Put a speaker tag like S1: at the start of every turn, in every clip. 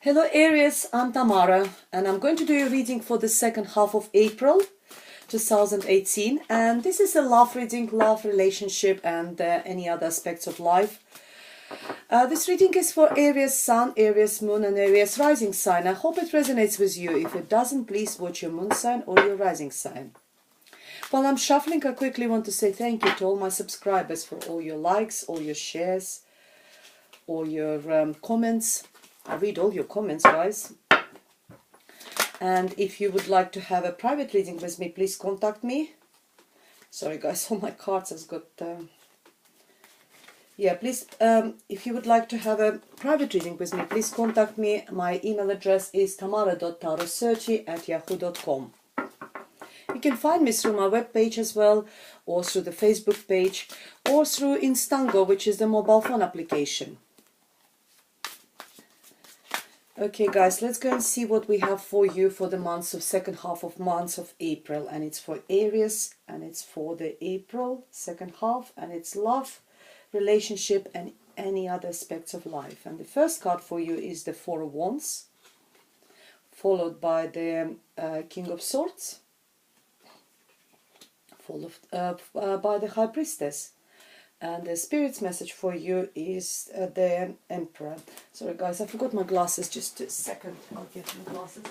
S1: Hello Aries, I'm Tamara and I'm going to do a reading for the second half of April 2018, and this is a love reading, love, relationship and any other aspects of life. This reading is for Aries Sun, Aries Moon and Aries Rising sign. I hope it resonates with you. If it doesn't, please watch your moon sign or your rising sign. While I'm shuffling, I quickly want to say thank you to all my subscribers for all your likes, all your shares, all your comments. I read all your comments, guys. And if you would like to have a private reading with me, please contact me. Sorry guys, all my cards has got... please, if you would like to have a private reading with me, please contact me. My email address is tamara.tarot30@yahoo.com. You can find me through my webpage as well, or through the Facebook page, or through Instango, which is the mobile phone application. Okay guys, let's go and see what we have for you for the months of second half of months of April. And it's for Aries, and it's for the April second half, and it's love, relationship and any other aspects of life. And the first card for you is the Four of Wands, followed by the King of Swords, followed by the High Priestess. And the Spirit's message for you is the Emperor. Sorry guys, I forgot my glasses. Just a second, I'll get my glasses.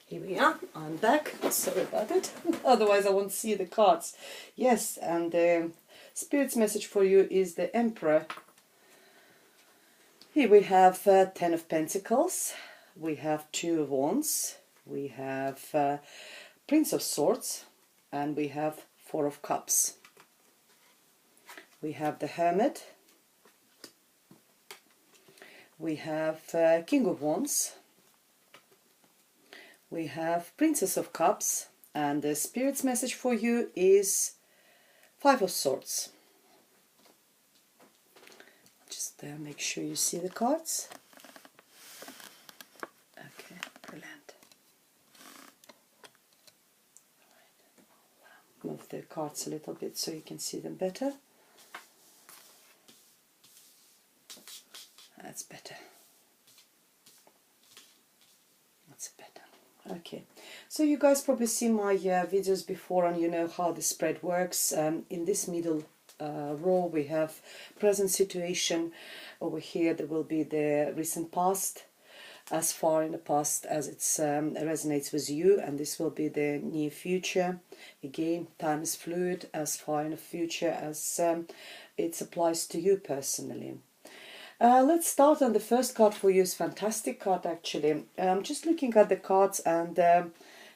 S1: Here we are, I'm back. Sorry about it. Otherwise I won't see the cards. Yes, and the Spirit's message for you is the Emperor. Here we have Ten of Pentacles. We have Two of Wands. We have... Prince of Swords, and we have Four of Cups. We have the Hermit. We have King of Wands. We have Princess of Cups, and the Spirit's message for you is Five of Swords. Just make sure you see the cards. Okay, brilliant. Move the cards a little bit so you can see them better. That's better. That's better. Okay, so you guys probably seen my videos before, and you know how the spread works. In this middle row we have present situation. Over here there will be the recent past, as far in the past as it resonates with you, and this will be the near future. Again, time is fluid, as far in the future as it applies to you personally. Let's start, and the first card for you is fantastic card actually. Just looking at the cards, and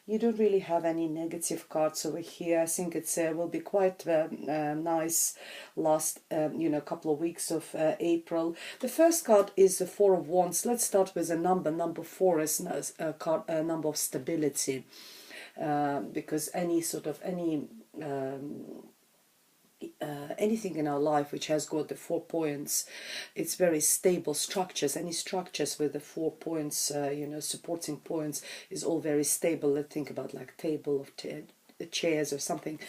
S1: you don't really have any negative cards over here. I think it will be quite nice last couple of weeks of April. The first card is the Four of Wands. Let's start with a number. Number 4 is a card, a number of stability, because anything in our life which has got the 4 points, it's very stable structures. Any structures with the 4 points, supporting points, is all very stable. Let's think about like table of chairs or something,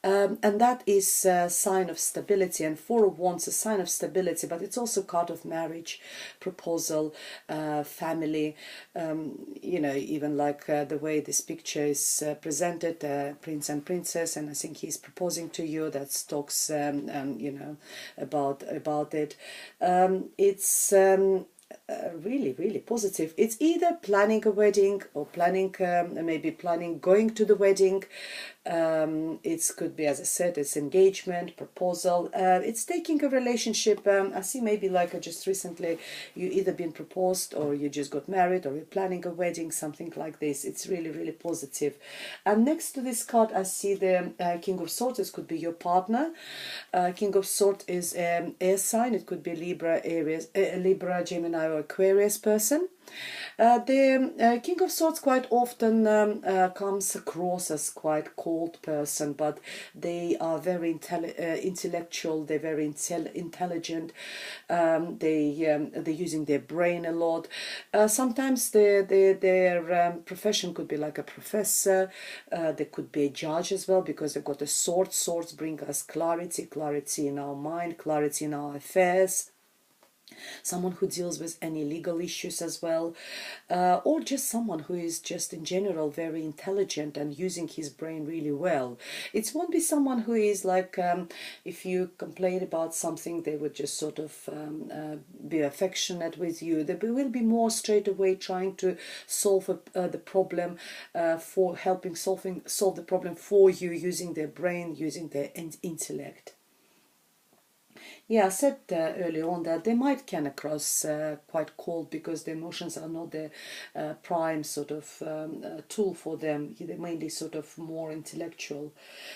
S1: and that is a sign of stability. And Four of Wands is a sign of stability, but it's also a card of marriage, proposal, family, even like the way this picture is presented, prince and princess, and I think he's proposing to you. That talks about it. It's really, really positive. It's either planning a wedding or planning going to the wedding. It could be, as I said, it's engagement, proposal. It's taking a relationship. I see maybe like just recently you either been proposed, or you just got married, or you're planning a wedding, something like this. It's really, really positive. And next to this card I see the King of Swords. This could be your partner. King of Swords is air sign. It could be Libra, Aries, Libra, Gemini or Aquarius person. The King of Swords quite often comes across as quite cold person, but they are very intellectual. They're very intelligent. They're using their brain a lot. Sometimes their profession could be like a professor. They could be a judge as well, because they've got the swords. Swords bring us clarity, clarity in our mind, clarity in our affairs. Someone who deals with any legal issues as well, or just someone who is just in general very intelligent and using his brain really well. It won't be someone who is like, if you complain about something, they would just sort of be affectionate with you. They will be more straight away trying to solve the problem, for helping solve the problem for you, using their brain, using their intellect. Yeah, I said earlier on that they might come across quite cold, because the emotions are not the prime sort of tool for them. They're mainly sort of more intellectual.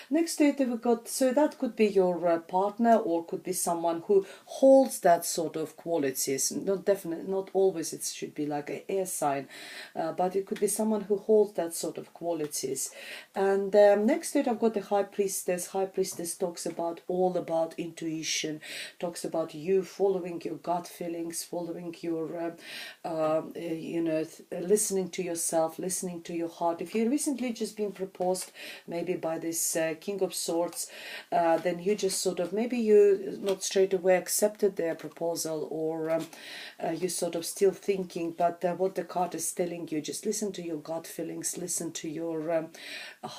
S1: Next to it, we've got, so that could be your partner, or could be someone who holds that sort of qualities. Not definitely, not always it should be like an air sign, but it could be someone who holds that sort of qualities. And next to it, I've got the High Priestess. High Priestess talks about all about intuition, talks about you following your gut feelings, following your, listening to yourself, listening to your heart. If you recently just been proposed, maybe by this King of Swords, then you just sort of, maybe you not straight away accepted their proposal, or you sort of still thinking, but what the card is telling you, just listen to your gut feelings, listen to your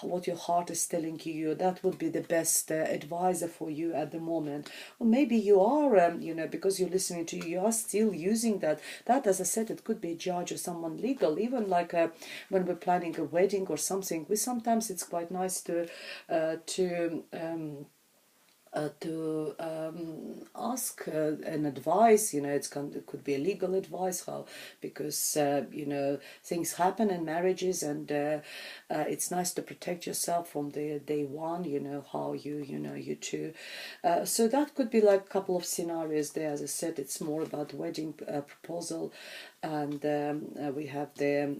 S1: what your heart is telling you. That would be the best advisor for you at the moment. Or maybe you are, because you're listening to you are still using that. That, as I said, it could be a judge or someone legal. Even like when we're planning a wedding or something, sometimes it's quite nice to ask an advice. It could be a legal advice, how, because things happen in marriages, and it's nice to protect yourself from the day one. How you two. So that could be like a couple of scenarios there. As I said, it's more about wedding proposal, and we have the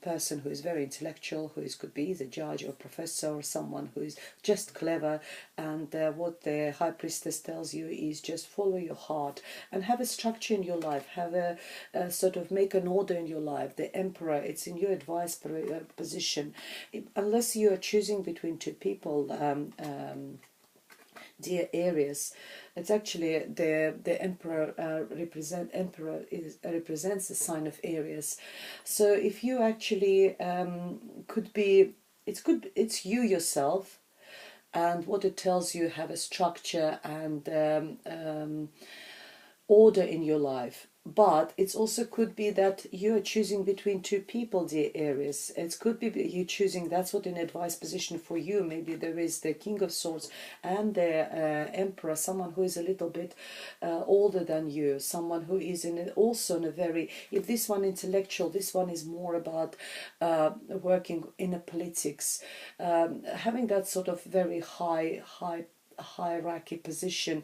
S1: person who is very intellectual, could be either judge or professor, or someone who is just clever. And what the High Priestess tells you is just follow your heart and have a structure in your life, have a sort of make an order in your life. The Emperor, it's in your advice position. Unless you are choosing between two people, dear Aries, it's actually the Emperor represents the sign of Aries. So if you actually it's you yourself, and what it tells you, have a structure and order in your life. But it also could be that you're choosing between two people, dear Aries. It could be you choosing, that's what an advice position for you. Maybe there is the King of Swords and the Emperor, someone who is a little bit older than you, someone who is also in a very, if this one intellectual, this one is more about working in a politics, having that sort of very high hierarchy position,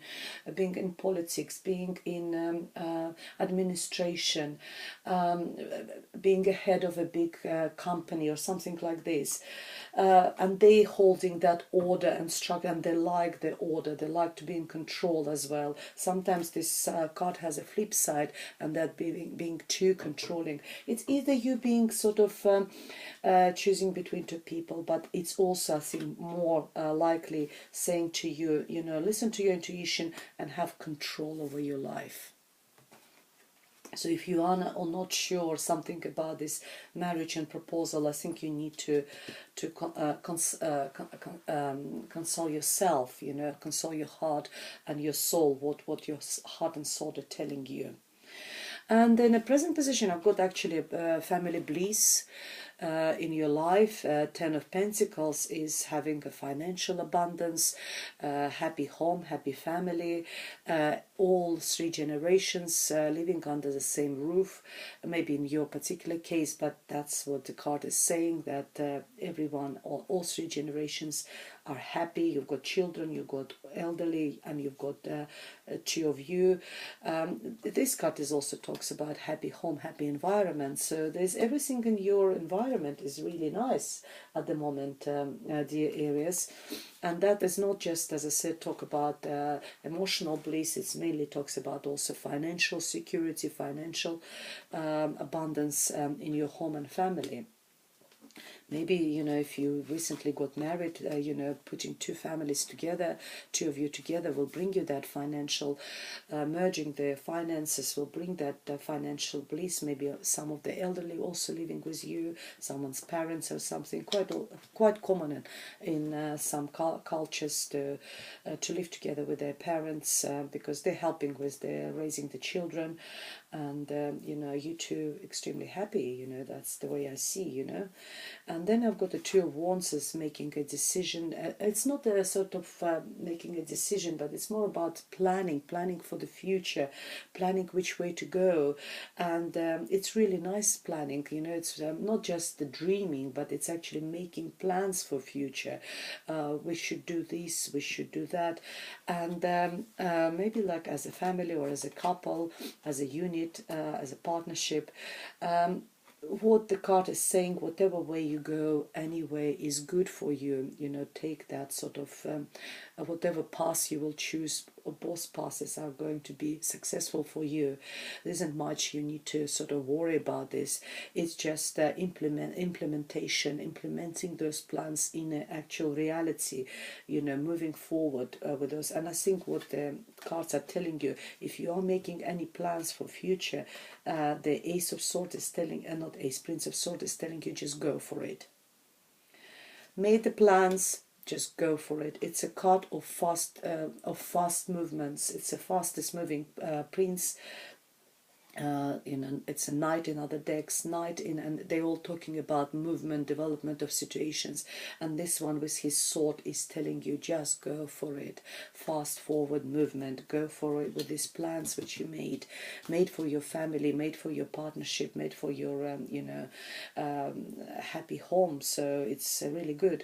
S1: being in politics, being in administration, being a head of a big company or something like this, and they holding that order and structure, and they like the order, they like to be in control as well. Sometimes this card has a flip side, and that being too controlling. It's either you being sort of choosing between two people, but it's also, I think, more likely saying to you, listen to your intuition and have control over your life. So if you are not sure something about this marriage and proposal, I think you need to console yourself, console your heart and your soul, what your heart and soul are telling you. And in a present position, I've got actually family bliss in your life. Ten of Pentacles is having a financial abundance, happy home, happy family, all three generations living under the same roof. Maybe in your particular case, but that's what the card is saying, that everyone, all three generations are happy. You've got children, you've got elderly, and you've got two of you. This card is also talks about happy home, happy environment. So there's everything in your environment is really nice at the moment, dear Aries. And that does not just, as I said, talk about emotional bliss. It mainly talks about also financial security, financial abundance in your home and family. Maybe, you know, if you recently got married, you know, putting two families together, two of you together will bring you that financial, merging the finances will bring that financial bliss. Maybe some of the elderly also living with you, someone's parents or something. Quite common in some cultures to live together with their parents because they're helping with their raising the children. And you know, you two extremely happy, you know, that's the way I see, you know. And then I've got the Two of Wands as making a decision. It's not a sort of making a decision, but it's more about planning for the future, planning which way to go. And it's really nice planning, you know. It's not just the dreaming, but it's actually making plans for future. We should do this, we should do that. And maybe like as a family or as a couple, as a unit, as a partnership, what the card is saying, whatever way you go, anyway, is good for you. You know, take that sort of whatever path you will choose, or both paths are going to be successful for you. There isn't much you need to sort of worry about this. It's just implementing those plans in an actual reality. You know, moving forward with those. And I think what the cards are telling you, if you are making any plans for future, the Ace of Swords is telling, and not Ace, Prince of Swords is telling you just go for it. Made the plans, just go for it. It's a card of fast movements. It's the fastest moving prince. It's a knight in other decks, and they're all talking about movement, development of situations, and this one with his sword is telling you just go for it. Fast forward movement, go for it with these plans which you made for your family, made for your partnership, made for your happy home. So it's really good.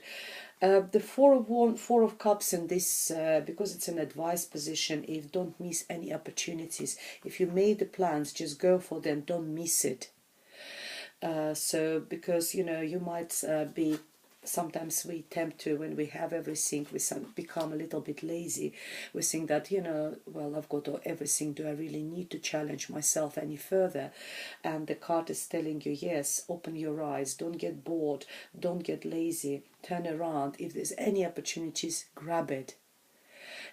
S1: The Four of Cups in this, because it's an advice position, if don't miss any opportunities. If you made the plans, just go for them, don't miss it. So because, you know, you might be, sometimes we tempt to, when we have everything, we become a little bit lazy. We think that, you know, well, I've got everything, do I really need to challenge myself any further? And the card is telling you, yes, open your eyes, don't get bored, don't get lazy, turn around. If there's any opportunities, grab it.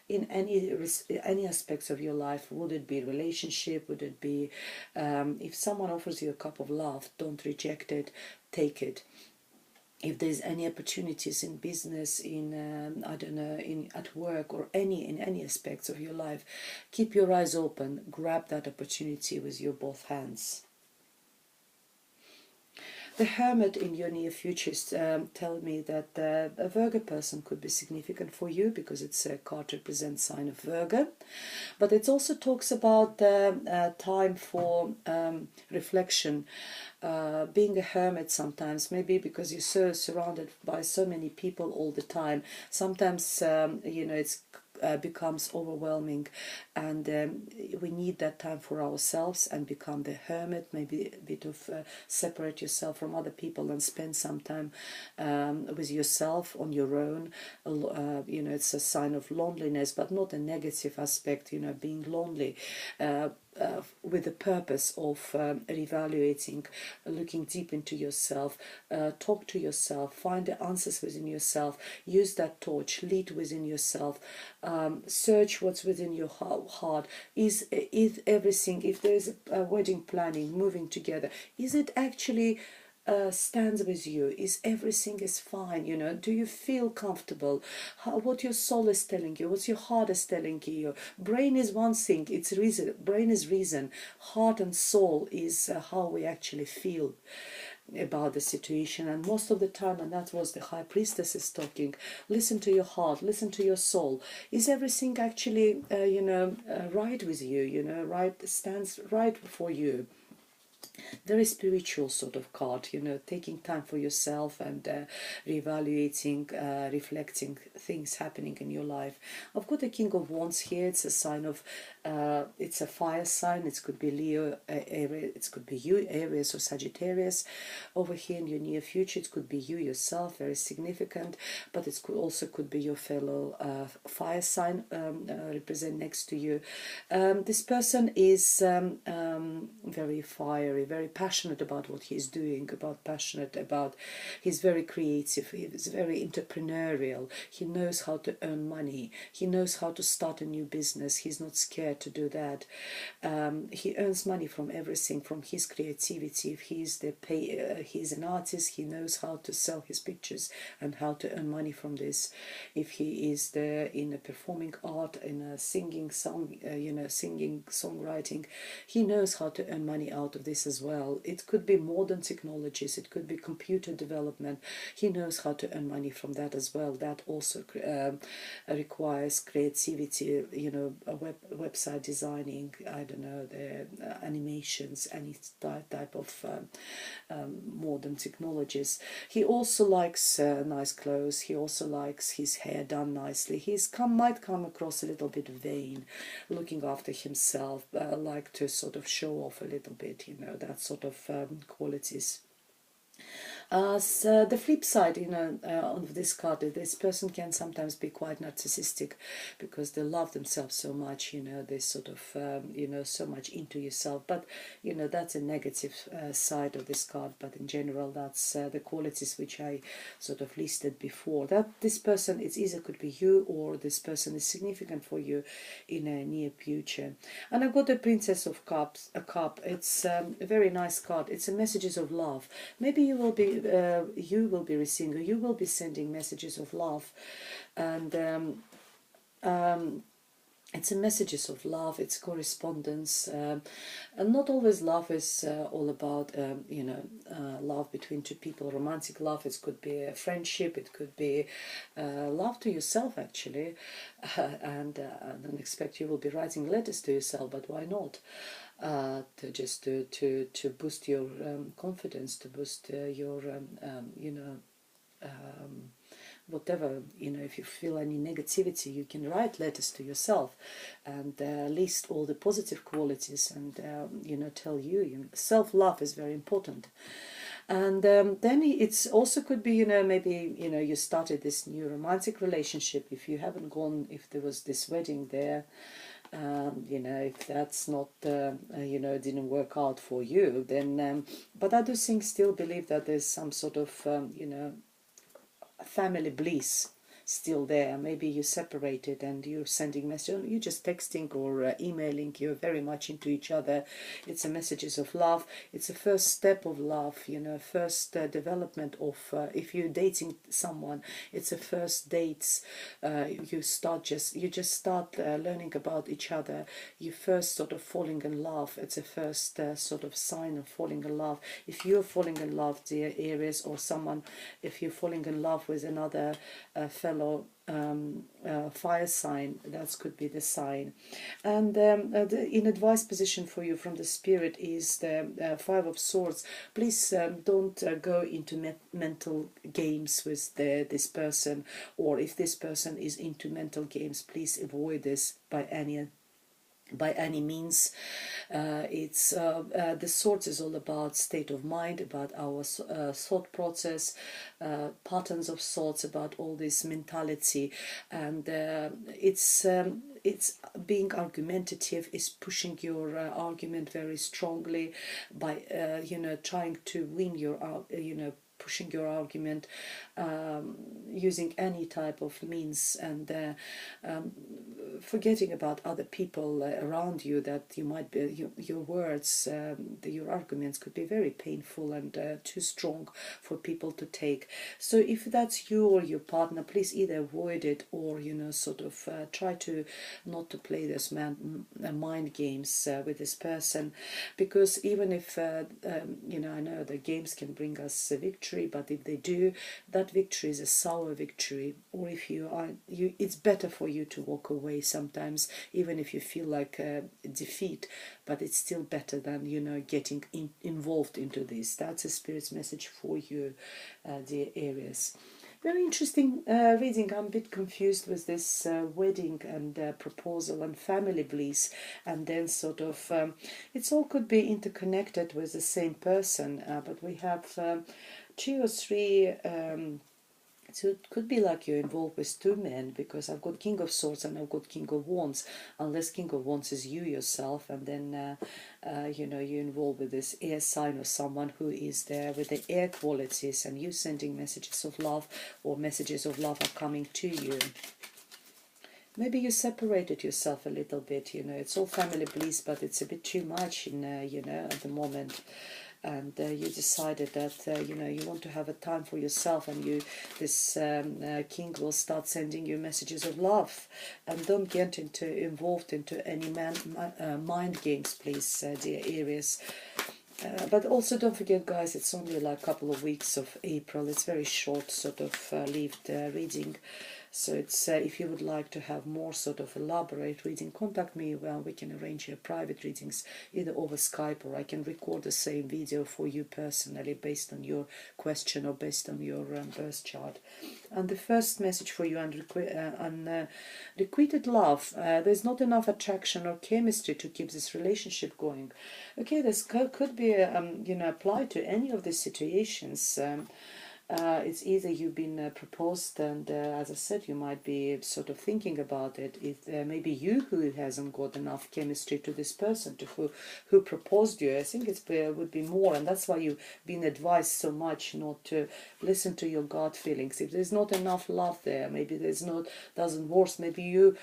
S1: In any aspects of your life, would it be relationship, would it be if someone offers you a cup of love, don't reject it, take it. If there's any opportunities in business, in I don't know, at work, or in any aspects of your life, keep your eyes open, grab that opportunity with your both hands. The Hermit in your near futures tell me that a Virgo person could be significant for you, because it's a card represents sign of Virgo. But it also talks about time for reflection. Being a hermit sometimes, maybe because you're so surrounded by so many people all the time, sometimes you know, it's becomes overwhelming, and we need that time for ourselves and become the hermit, maybe a bit of separate yourself from other people and spend some time with yourself on your own. You know, it's a sign of loneliness, but not a negative aspect, you know, being lonely. With the purpose of reevaluating, looking deep into yourself, talk to yourself, find the answers within yourself, use that torch, lead within yourself, search what's within your heart. Is everything, if there's a wedding planning, moving together, is it actually stands with you? Is everything is fine? You know, do you feel comfortable? What your soul is telling you, what's your heart is telling you? Brain is one thing, it's reason. Brain is reason. Heart and soul is how we actually feel about the situation. And most of the time, and that was the High Priestess is talking, listen to your heart, listen to your soul. Is everything actually right with you? You know, right, stands right for you? very spiritual sort of card, you know, taking time for yourself and reevaluating, reflecting things happening in your life. I've got the King of Wands here. It's a sign of, it's a fire sign. It could be Leo, Aries, it could be you, Aries or Sagittarius. Over here in your near future, it could be you yourself, very significant, but it could also could be your fellow fire sign represent next to you. This person is very fiery, very passionate about what he's doing, he's very creative, he's very entrepreneurial, he knows how to earn money, he knows how to start a new business, he's not scared to do that. He earns money from everything, from his creativity. If he's an artist, he knows how to sell his pictures and how to earn money from this. If he is there in a performing art, in a singing song, singing, songwriting, he knows how to earn money out of this as well. It could be modern technologies, it could be computer development. He knows how to earn money from that as well. That also requires creativity, you know, a website designing, I don't know, the animations, any type of modern technologies. He also likes nice clothes. He also likes his hair done nicely. Might come across a little bit vain, looking after himself, like to sort of show off a little bit, you know, that sort of qualities. So the flip side, you know, of this card, this person can sometimes be quite narcissistic because they love themselves so much, you know, they sort of, so much into yourself. But, you know, that's a negative side of this card. But in general, that's the qualities which I sort of listed before. That this person, it's either could be you or this person is significant for you in a near future. And I've got the Princess of Cups, a cup. It's a very nice card. It's a messages of love. Maybe you will be receiving, or you will be sending messages of love, and it's a messages of love, it's correspondence, and not always love is all about love between two people, romantic love. It could be a friendship, it could be love to yourself actually, and I don't expect you will be writing letters to yourself, but why not? To boost your confidence, to boost your whatever, you know, if you feel any negativity, you can write letters to yourself and list all the positive qualities and tell you self-love is very important. And then it's also could be, you know, maybe, you know, you started this new romantic relationship. If you haven't gone, if there was this wedding there, if that's not, didn't work out for you, then, but I do still believe that there's some sort of, family bliss still there. Maybe you separated and you're sending messages, you're just texting or emailing, you're very much into each other. It's a messages of love. It's a first step of love, you know, first development of, if you're dating someone, it's a first dates. You just start learning about each other. You first sort of falling in love. It's a first sort of sign of falling in love. If you're falling in love, dear Aries, or someone, if you're falling in love with another fellow fire sign, that could be the sign. And in advice position for you from the spirit is the Five of Swords. Please don't go into mental games with this person, or if this person is into mental games, please avoid this by any means. It's the Swords is all about state of mind, about our thought process, patterns of thoughts, about all this mentality, and it's being argumentative, is pushing your argument very strongly by trying to win your pushing your argument using any type of means, and forgetting about other people around you, that you might be your words, your arguments could be very painful and too strong for people to take. So if that's you or your partner, please either avoid it or try to not to play this mind games with this person, because even if I know the games can bring us victory, victory, but if they do, that victory is a sour victory. Or if it's better for you to walk away sometimes, even if you feel like defeat, but it's still better than, you know, getting involved into this. That's a spirit's message for you, dear Aries. Very interesting reading. I'm a bit confused with this wedding and proposal and family bliss, and then sort of it's all could be interconnected with the same person, but we have two or three. So it could be like you're involved with two men, because I've got King of Swords and I've got King of Wands, unless King of Wands is you yourself, and then you know, you're involved with this air sign or someone who is there with the air qualities, and you sending messages of love, or messages of love are coming to you. Maybe you separated yourself a little bit, you know, it's all family bliss, but it's a bit too much in, you know, at the moment. And you decided that you know, you want to have a time for yourself, and this king will start sending you messages of love. And don't get involved into any mind games, please, dear Aries. But also don't forget, guys, it's only like a couple of weeks of April. It's very short sort of lived reading. So it's if you would like to have more sort of elaborate reading, contact me. Well, we can arrange your private readings either over Skype, or I can record the same video for you personally based on your question or based on your birth chart. And the first message for you on requited love. There's not enough attraction or chemistry to keep this relationship going. Okay, this could be you know, applied to any of these situations. It's either you've been proposed, and as I said, you might be sort of thinking about it. If maybe you who hasn't got enough chemistry to this person to who proposed you. I think it would be more, and that's why you've been advised so much not to listen to your gut feelings. If there's not enough love there, maybe doesn't work. Maybe you're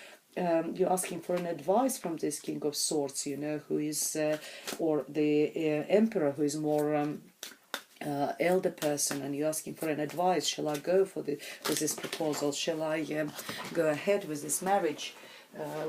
S1: asking for an advice from this King of Swords, you know, who is or the Emperor, who is more elder person, and you're asking for an advice. Shall I go with this proposal? Shall I go ahead with this marriage,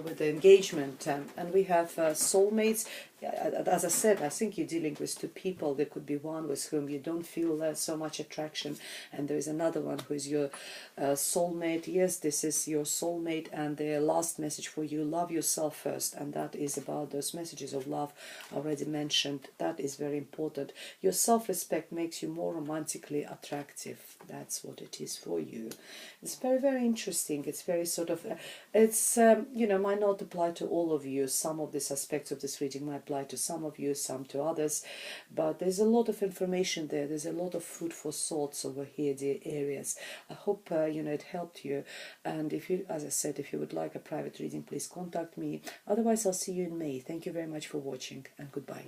S1: with the engagement? And we have soulmates. As I said, I think you're dealing with two people. There could be one with whom you don't feel so much attraction, and there is another one who is your soulmate. Yes, this is your soulmate, and the last message for you: love yourself first, and that is about those messages of love already mentioned. That is very important. Your self-respect makes you more romantically attractive. That's what it is for you. It's very, very interesting. It's very sort of, it's you know, might not apply to all of you. Some of these aspects of this reading might apply to some of you, some to others, but there's a lot of information there. There's a lot of food for thoughts over here, dear Aries. I hope you know, it helped you. And if you, as I said, if you would like a private reading, please contact me. Otherwise, I'll see you in May. Thank you very much for watching, and goodbye.